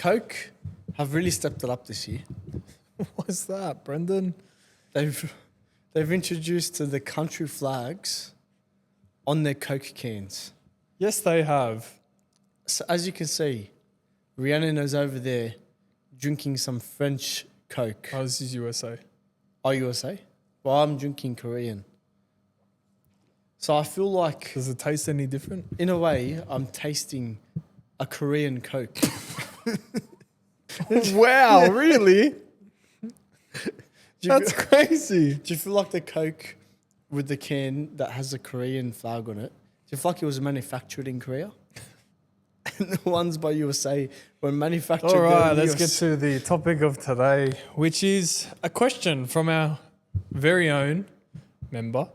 Coke have really stepped it up this year. What's that, Brendan? They've introduced the country flags on their Coke cans. Yes, they have. So as you can see, Rhiannon is over there drinking some French Coke. Oh, this is USA. Oh, USA? Well, I'm drinking Korean. So I feel like, Does it taste any different? in a way, I'm tasting a Korean Coke. Wow, really? Do you That's feel- crazy. Do you feel like the Coke with the can that has a Korean flag on it, do you feel like it was manufactured in Korea? And the ones by USA were manufactured All right, there in let's the get US. to the topic of today, which is a question from our very own member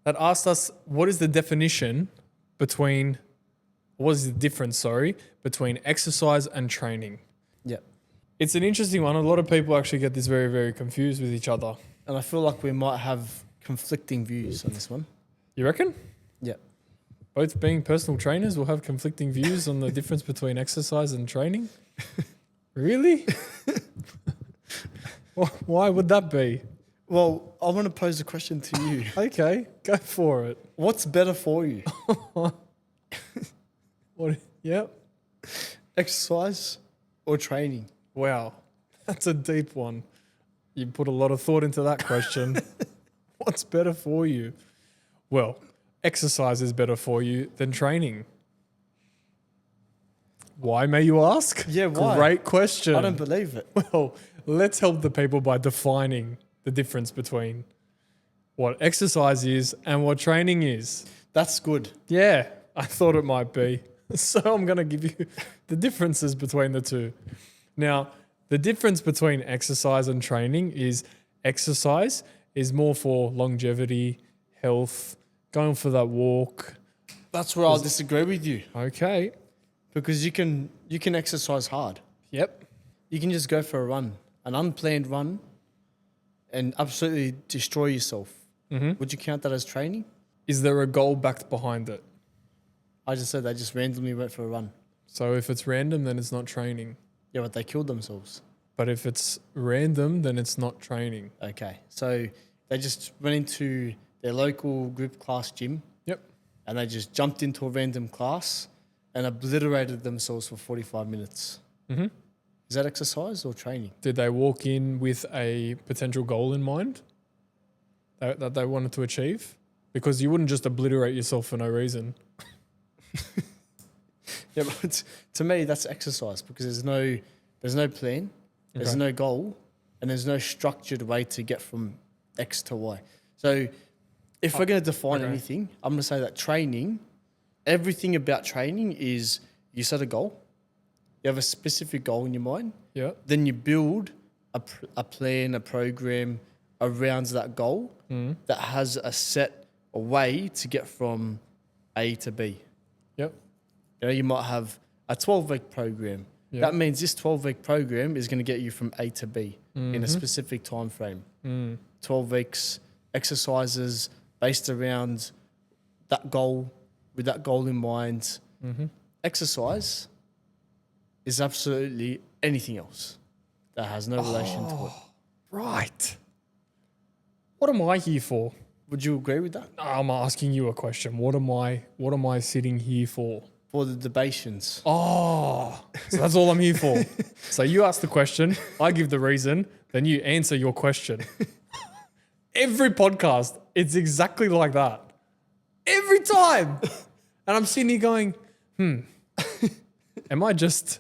that asked us, what is the difference between exercise and training? Yeah. It's an interesting one. A lot of people actually get this very, very confused with each other. And I feel like we might have conflicting views on this one. You reckon? Yeah. Both being personal trainers will have conflicting views on the difference between exercise and training? Really? Why would that be? Well, I want to pose a question to you. Okay, go for it. What's better for you? What? Yep. Exercise or training? Wow, that's a deep one. You put a lot of thought into that question. What's better for you? Well, exercise is better for you than training. Why, may you ask? Yeah, why? Great question. I don't believe it. Well, let's help the people by defining the difference between what exercise is and what training is. That's good. Yeah, I thought it might be. So I'm going to give you the differences between the two. Now, the difference between exercise and training is exercise is more for longevity, health, going for that walk. That's where I'll disagree with you Okay. because you can exercise hard. Yep. You can just go for a run, an unplanned run, and absolutely destroy yourself. Mm-hmm. Would you count that as training? Is there a goal backed behind it? I just said they just randomly went for a run. So if it's random, then it's not training. Yeah, but they killed themselves. But if it's random, then it's not training. Okay, so they just went into their local group class gym Yep. and they just jumped into a random class and obliterated themselves for 45 minutes. Mm-hmm. Is that exercise or training? Did they walk in with a potential goal in mind that they wanted to achieve? Because you wouldn't just obliterate yourself for no reason. Yeah, but to me that's exercise because there's no plan, there's Okay. no goal, and there's no structured way to get from X to Y. So if we're going to define okay. anything, I'm going to say that training, everything about training is you set a goal, you have a specific goal in your mind, Yeah. then you build a plan, a program around that goal that has a way to get from A to B. Yep. You know, you might have a 12-week program. Yeah. That means this 12-week program is going to get you from A to B in a specific time frame. 12 weeks, exercises based around that goal, with that goal in mind. Exercise is absolutely anything else that has no relation to it. Right. What am I here for? Would you agree with that? I'm asking you a question. What am I sitting here for? For the debations. Oh, so that's all I'm here for. So you ask the question, I give the reason, then you answer your question. Every podcast, it's exactly like that. Every time. And I'm sitting here going, am I just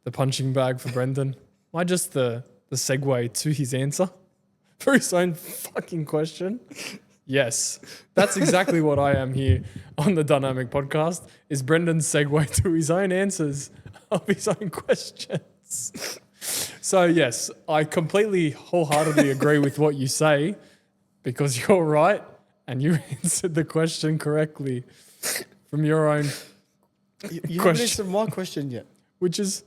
the punching bag for Brendan? Am I just the segue to his answer for his own fucking question? Yes, that's exactly what I am here on the Dynamic Podcast, is Brendan's segue to his own answers of his own questions. So yes, I completely wholeheartedly agree with what you say because you're right and you answered the question correctly from your own, You haven't Question. answered my question yet. which is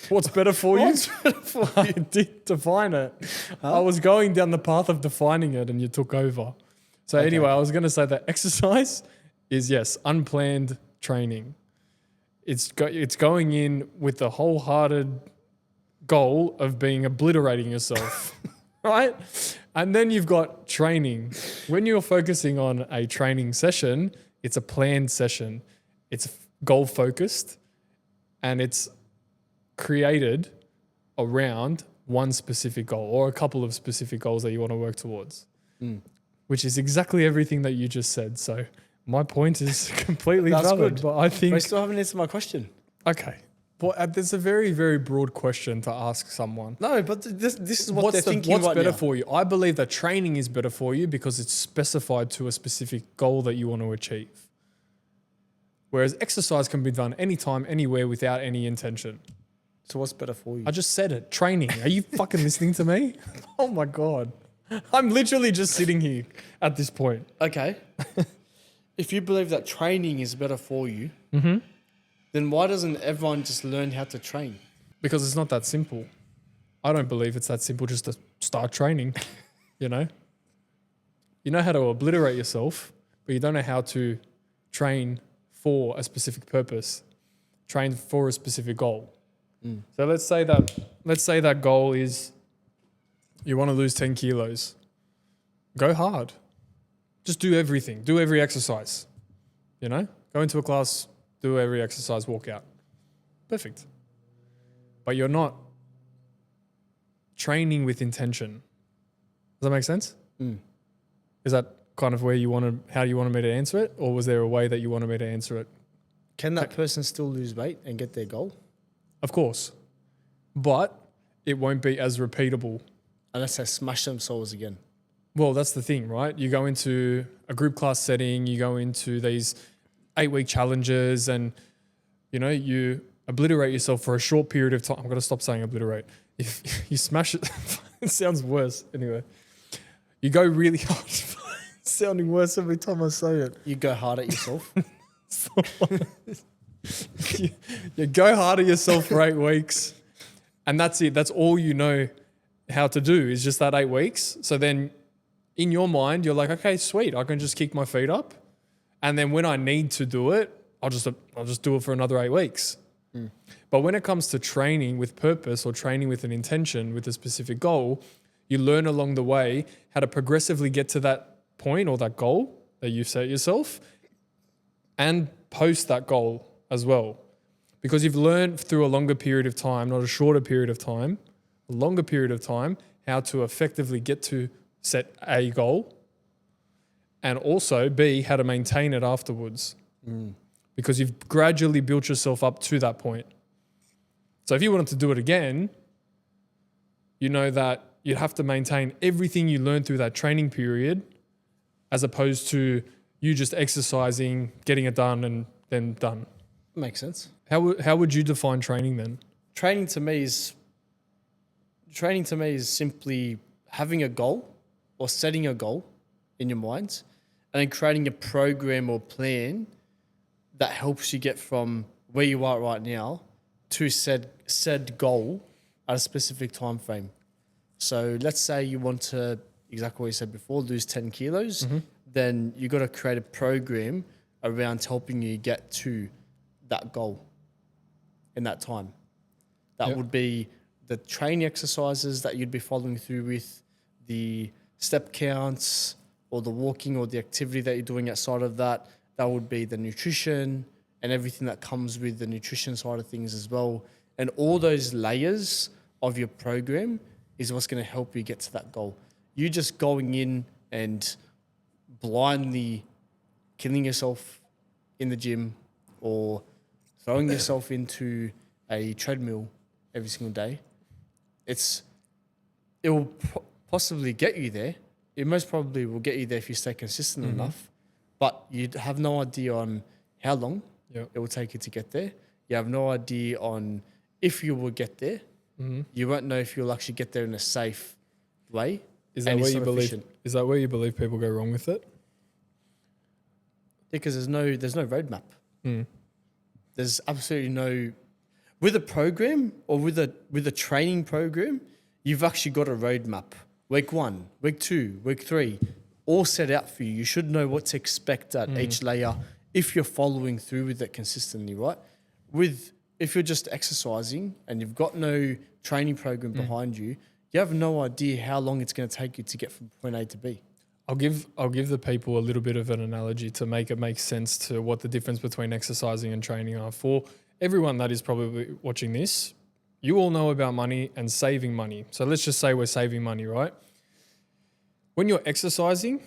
what's better for you? What's better for I did define it. I was going down the path of defining it and you took over. So anyway, I was going to say that exercise is, yes, unplanned training. it's going in with the wholehearted goal of being obliterating yourself, right? And then you've got training. When you're focusing on a training session, it's a planned session. It's goal focused, and it's created around one specific goal or a couple of specific goals that you want to work towards, which is exactly everything that you just said. So my point is completely That's valid, good. but I think But I still haven't answered my question. okay. But there's a very, very broad question to ask someone. No, but this is what they're thinking What's right better now. for you? I believe that training is better for you because it's specified to a specific goal that you want to achieve. Whereas exercise can be done anytime, anywhere without any intention. So what's better for you? I just said it. Training. Are you fucking listening to me? Oh my God. I'm literally just sitting here at this point. Okay. If you believe that training is better for you, then why doesn't everyone just learn how to train? Because it's not that simple. I don't believe it's that simple just to start training, you know? You know how to obliterate yourself, but you don't know how to train for a specific purpose, train for a specific goal. So let's say that goal is you want to lose 10 kilos. Go hard. Just do everything. Do every exercise. You know? Go into a class, do every exercise, walk out. Perfect. But you're not training with intention. Does that make sense? Is that kind of how you wanted me to answer it? Or was there a way that you wanted me to answer it? Can that person still lose weight and get their goal? Of course. But it won't be as repeatable. Unless they smash themselves again. Well, that's the thing, right? You go into a group class setting, you go into these 8-week challenges, and you obliterate yourself for a short period of time. I'm going to stop saying obliterate. If you smash it, it sounds worse. Anyway, you go really hard. It's sounding worse every time I say it. You go hard at yourself. You go hard at yourself for 8 weeks, and that's it. That's all you know how to do is just that 8 weeks. So then in your mind, you're like, okay, sweet. I can just kick my feet up. And then when I need to do it, I'll just do it for another 8 weeks. But when it comes to training with purpose or training with an intention, with a specific goal, you learn along the way how to progressively get to that point or that goal that you've set yourself and post that goal as well. Because you've learned through a longer period of time, not a shorter period of time, a longer period of time, how to effectively get to set A goal and also B, how to maintain it afterwards. Because you've gradually built yourself up to that point. So if you wanted to do it again, you know that you'd have to maintain everything you learned through that training period as opposed to you just exercising, getting it done and then done. Makes sense. How would you define training then? Training to me is simply having a goal or setting a goal in your mind and then creating a program or plan that helps you get from where you are right now to said goal at a specific time frame. So let's say you want to, exactly what you said before, lose 10 kilos, then you got to create a program around helping you get to that goal in that time. That would be the training exercises that you'd be following through with, the step counts or the walking or the activity that you're doing outside of that. That would be the nutrition and everything that comes with the nutrition side of things as well. And all those layers of your program is what's going to help you get to that goal. You just going in and blindly killing yourself in the gym or throwing yourself into a treadmill every single day, it will possibly get you there. It most probably will get you there if you stay consistent enough, but you have no idea on how long it will take you to get there. You have no idea on if you will get there. You won't know if you'll actually get there in a safe way. Is that where you believe? Is that where you believe people go wrong with it? Because there's no roadmap. There's absolutely no. With a program or with a training program, you've actually got a roadmap. Week 1, week 2, week 3, all set out for you. You should know what to expect at each layer if you're following through with it consistently, right? if you're just exercising and you've got no training program behind you, you have no idea how long it's going to take you to get from point A to B. I'll give the people a little bit of an analogy to make it make sense to what the difference between exercising and training are. For everyone that is probably watching this, you all know about money and saving money. So let's just say we're saving money, right? When you're exercising,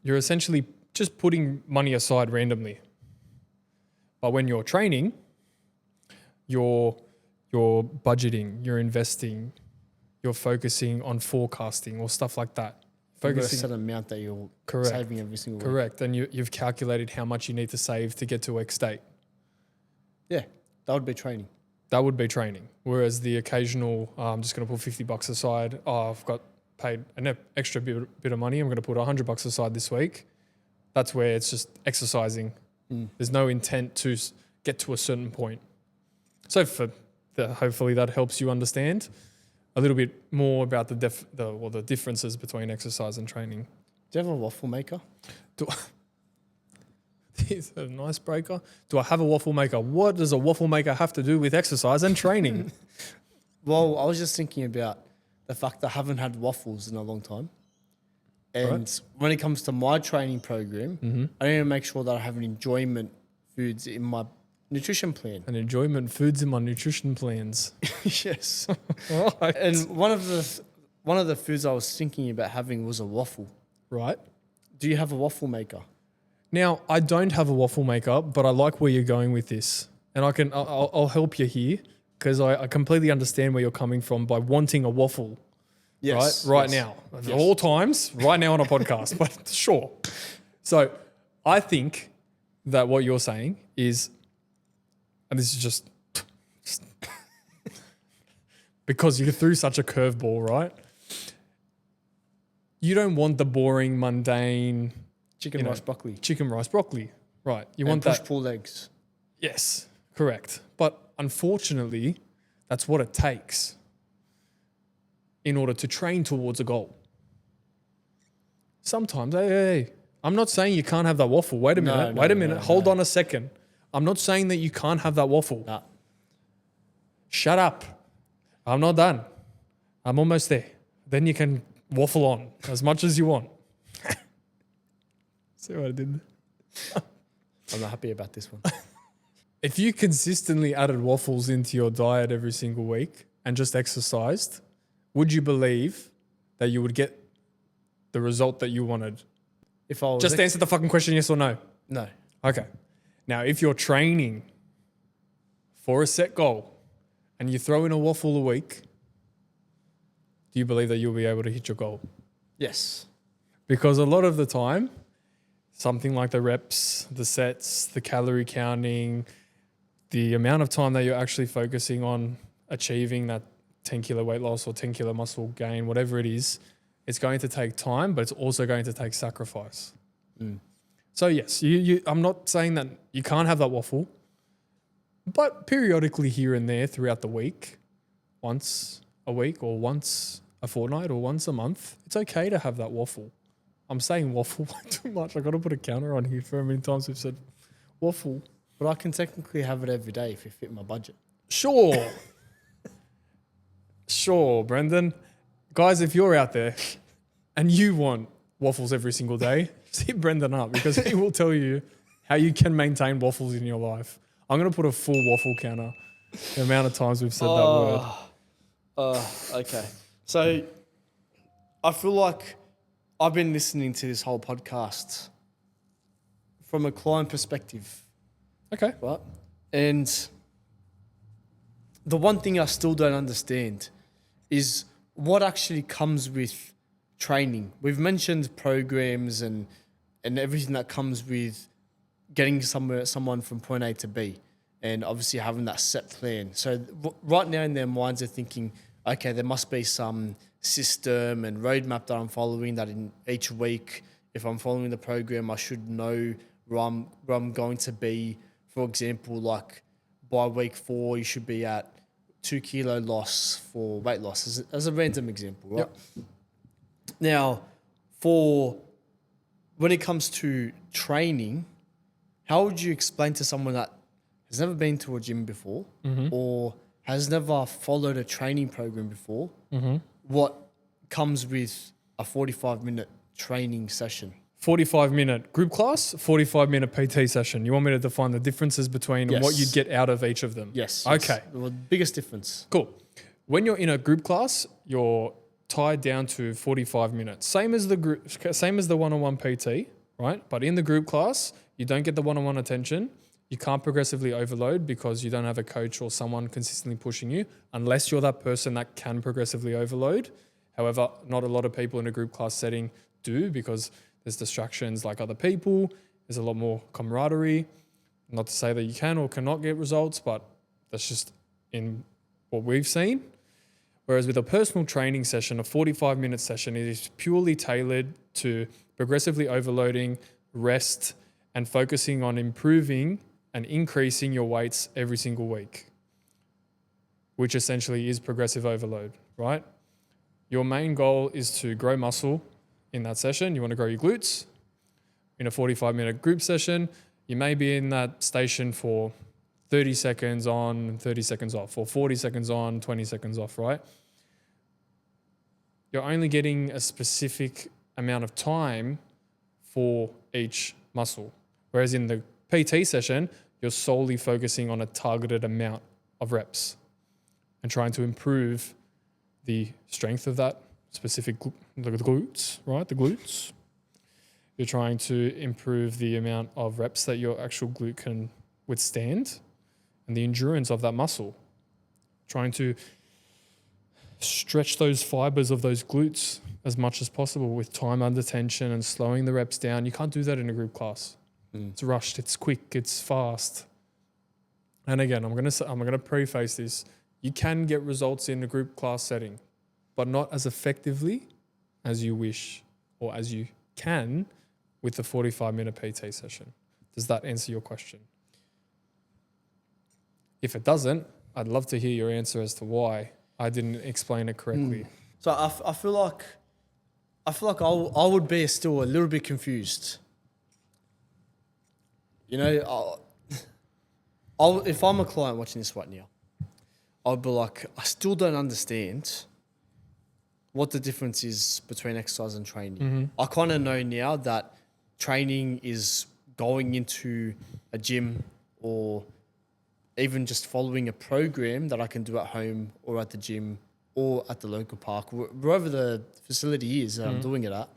you're essentially just putting money aside randomly. But when you're training, you're budgeting, you're investing, you're focusing on forecasting or stuff like that. You've got a set amount that you're saving every single week. Correct. And you've calculated how much you need to save to get to X date. Yeah, that would be training. That would be training. Whereas the occasional, I'm just going to put $50 aside. Oh, I've got paid an extra bit of money. I'm going to put $100 aside this week. That's where it's just exercising. There's no intent to get to a certain point. So hopefully that helps you understand a little bit more about the differences between exercise and training. Do you have a waffle maker? Is a nice breaker. Do I have a waffle maker? What does a waffle maker have to do with exercise and training? Well, I was just thinking about the fact that I haven't had waffles in a long time. And when it comes to my training program, I need to make sure that I have an enjoyment foods in my nutrition plan. An enjoyment foods in my nutrition plans. Yes. Right. And one of the foods I was thinking about having was a waffle. Right. Do you have a waffle maker? Now, I don't have a waffle maker, but I like where you're going with this. And I'll help you here because I completely understand where you're coming from by wanting a waffle. Yes. Right now. At all times, right now on a podcast, but sure. So I think that what you're saying is, and this is just because you threw such a curveball, right? You don't want the boring, mundane Chicken rice broccoli. chicken rice broccoli, right? You And want push that. pull legs. Yes, correct. But unfortunately, that's what it takes in order to train towards a goal. Sometimes, hey, I'm not saying you can't have that waffle. Wait a minute. Hold on a second. I'm not saying that you can't have that waffle. Nah. Shut up. I'm not done. I'm almost there. Then you can waffle on as much as you want. See what I did there? I'm not happy about this one. If you consistently added waffles into your diet every single week and just exercised, would you believe that you would get the result that you wanted? If I was Just answer the fucking question, yes or no. No. Okay. Now, if you're training for a set goal and you throw in a waffle a week, do you believe that you'll be able to hit your goal? Yes. Because a lot of the time, something like the reps, the sets, the calorie counting, the amount of time that you're actually focusing on achieving that 10 kilo weight loss or 10 kilo muscle gain, whatever it is, it's going to take time, but it's also going to take sacrifice. So yes, I'm not saying that you can't have that waffle, but periodically here and there throughout the week, once a week or once a fortnight or once a month, it's okay to have that waffle. I'm saying waffle way too much. I got to put a counter on here for how many times we've said waffle. But I can technically have it every day if it fit my budget. Sure. Sure, Brendan. Guys, if you're out there and you want waffles every single day, just hit Brendan up because he will tell you how you can maintain waffles in your life. I'm going to put a full waffle counter, the amount of times we've said that word. Okay. So I feel like I've been listening to this whole podcast from a client perspective, Okay. right? And the one thing I still don't understand is what actually comes with training. We've mentioned programs and everything that comes with getting someone from point A to B, and obviously having that set plan. So right now in their minds, they're thinking, okay, there must be some system and roadmap that I'm following, that in each week, if I'm following the program, I should know where I'm going to be. For example, like by week 4, you should be at 2 kilo loss for weight loss, as a random example, right? Yep. Now, when it comes to training, how would you explain to someone that has never been to a gym before or has never followed a training program before, what comes with a 45-minute training session? 45-minute group class, 45-minute PT session. You want me to define the differences between and what you'd get out of each of them? Yes. Okay. The biggest difference. Cool. When you're in a group class, you're tied down to 45 minutes. Same as the one-on-one PT, right? But in the group class, you don't get the one-on-one attention. You can't progressively overload because you don't have a coach or someone consistently pushing you, unless you're that person that can progressively overload. However, not a lot of people in a group class setting do, because there's distractions like other people. There's a lot more camaraderie. Not to say that you can or cannot get results, but that's just in what we've seen. Whereas with a personal training session, a 45-minute session, it is purely tailored to progressively overloading, rest, and focusing on improving and increasing your weights every single week, which essentially is progressive overload, right? Your main goal is to grow muscle in that session. You want to grow your glutes. In a 45-minute group session, you may be in that station for 30 seconds on, 30 seconds off, or 40 seconds on, 20 seconds off, right? You're only getting a specific amount of time for each muscle. Whereas in the PT session, you're solely focusing on a targeted amount of reps and trying to improve the strength of that specific the glutes, right? The glutes. You're trying to improve the amount of reps that your actual glute can withstand and the endurance of that muscle. Trying to stretch those fibers of those glutes as much as possible with time under tension and slowing the reps down. You can't do that in a group class. It's rushed, it's quick, it's fast. And again, I'm gonna preface this. You can get results in a group class setting, but not as effectively as you wish or as you can with the 45-minute PT session. Does that answer your question? If it doesn't, I'd love to hear your answer as to why I didn't explain it correctly. So I feel like I would be still a little bit confused. You know, if I'm a client watching this right now, I'd be like, I still don't understand what the difference is between exercise and training. I kind of know now that training is going into a gym or even just following a program that I can do at home or at the gym or at the local park, wherever the facility is that I'm doing it at,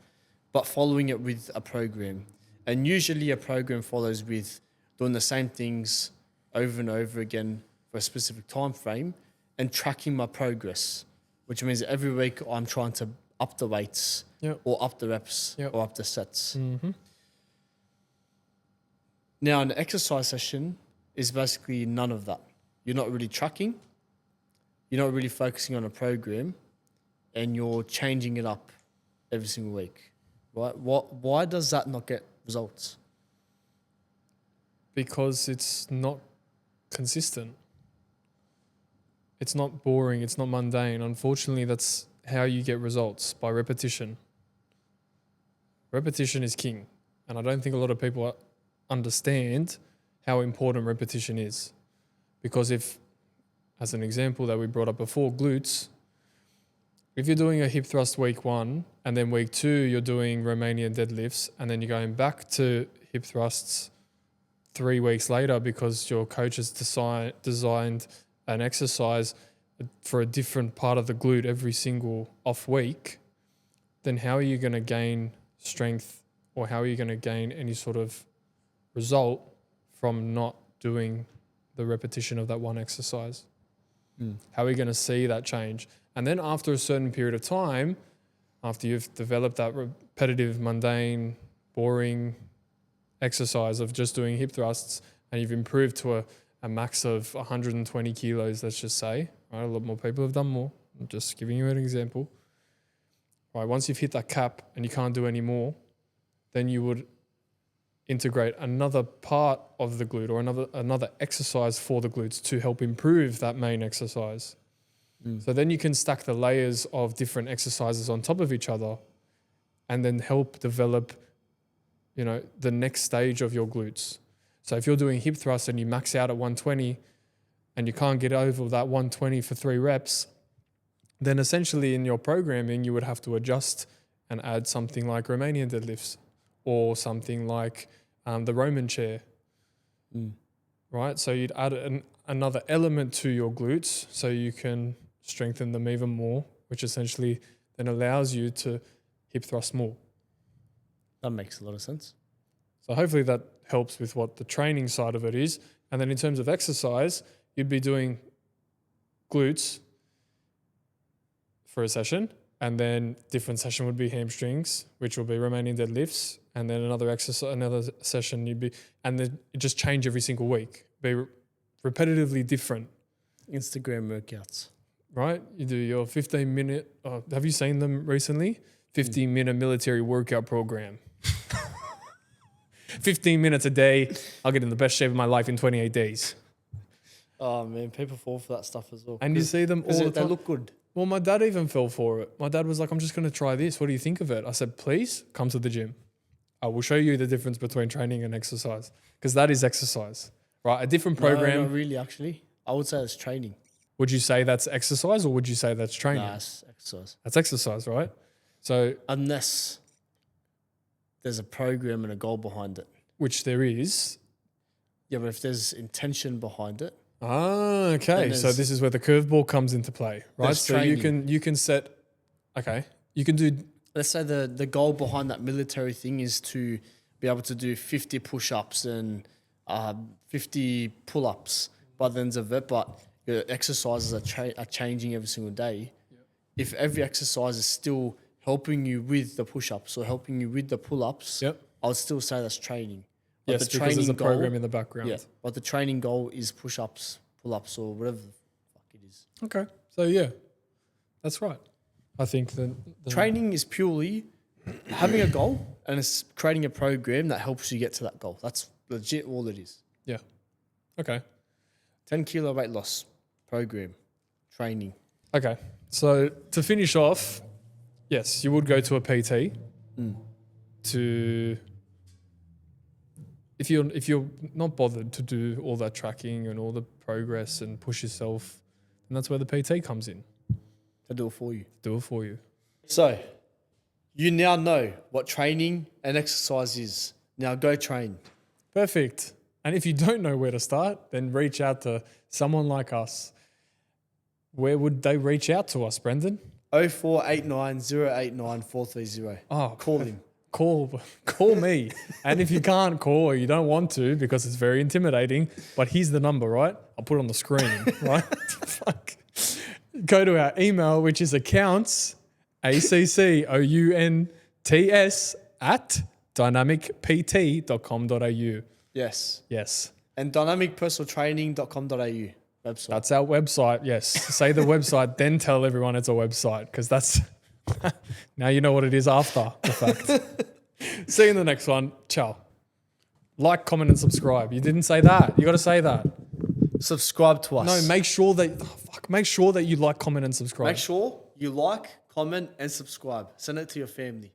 but following it with a program. And usually a program follows with doing the same things over and over again for a specific time frame and tracking my progress, which means every week I'm trying to up the weights or up the reps or up the sets. Now, an exercise session is basically none of that. You're not really tracking. You're not really focusing on a program, and you're changing it up every single week, right? Why does that not get results? Because it's not consistent. It's not boring. It's not mundane. Unfortunately, that's how you get results, by repetition. Repetition is king. And I don't think a lot of people understand how important repetition is. Because if, as an example that we brought up before, glutes, if you're doing a hip thrust week 1 and then week 2 you're doing Romanian deadlifts and then you're going back to hip thrusts 3 weeks later because your coach has designed an exercise for a different part of the glute every single off week, then how are you going to gain strength or how are you going to gain any sort of result from not doing the repetition of that one exercise? How are you going to see that change? And then after a certain period of time, after you've developed that repetitive, mundane, boring exercise of just doing hip thrusts and you've improved to a max of 120 kilos, let's just say, right? A lot more people have done more. I'm just giving you an example. Right, once you've hit that cap and you can't do any more, then you would integrate another part of the glute or another exercise for the glutes to help improve that main exercise. So then you can stack the layers of different exercises on top of each other and then help develop, the next stage of your glutes. So if you're doing hip thrust and you max out at 120 and you can't get over that 120 for 3 reps, then essentially in your programming, you would have to adjust and add something like Romanian deadlifts or something like the Roman chair, right? So you'd add another element to your glutes so you can strengthen them even more, which essentially then allows you to hip thrust more. That makes a lot of sense. So hopefully that helps with what the training side of it is. And then in terms of exercise, you'd be doing glutes for a session, and then different session would be hamstrings, which will be Romanian deadlifts, and then another session you'd be, and then it just change every single week, be repetitively different, Instagram workouts. right? You do your 15-minute, have you seen them recently? 15-minute military workout program. 15 minutes a day, I'll get in the best shape of my life in 28 days. Oh man, people fall for that stuff as well. And you see them all the They time. look good. Well, my dad even fell for it. My dad was like, I'm just going to try this. What do you think of it? I said, please come to the gym. I will show you the difference between training and exercise, because that is exercise, right? A different program. No, not really, actually. I would say it's training. Would you say that's exercise or would you say that's training? Nah, it's exercise. That's exercise, right? So, Unless there's a program and a goal behind it. which there is. Yeah, but if there's intention behind it, Ah, okay. Then So there's- this is where the curveball comes into play, right? There's So you can set, okay, you can do, let's say the goal behind that military thing is to be able to do 50 push-ups and 50 pull-ups by the end of it, but your exercises are changing every single day. If every exercise is still helping you with the push-ups or helping you with the pull-ups, Yep. I would still say that's training. But yes, because there's a program in the background. Yeah, but the training goal is push-ups, pull-ups, or whatever the fuck it is. Okay. So yeah, that's right. I think that Training is purely having a goal and it's creating a program that helps you get to that goal. That's legit all it is. yeah. Okay. 10 kilo weight loss program, training. Okay. So to finish off, yes, you would go to a PT to if you're not bothered to do all that tracking and all the progress and push yourself, then that's where the PT comes in. To do it for you. Do it for you. So, you now know what training and exercise is. Now go train. Perfect. And if you don't know where to start, then reach out to someone like us. Where would they reach out to us, Brendan? 0489 089 430. Oh, Call him. Call me. And if you can't call or you don't want to because it's very intimidating, but here's the number, right? I'll put it on the screen, right? Fuck. Go to our email, which is accounts, accounts at dynamicpt.com.au. Yes. Yes. And dynamicpersonaltraining.com.au website. That's our website. Yes. Say the website, then tell everyone it's a website because that's now you know what it is after the fact. See you in the next one. Ciao. Like, comment, and subscribe. You didn't say that. You got to say that. Subscribe to us. No, make sure that you like, comment, and subscribe. Make sure you like, comment, and subscribe. Send it to your family.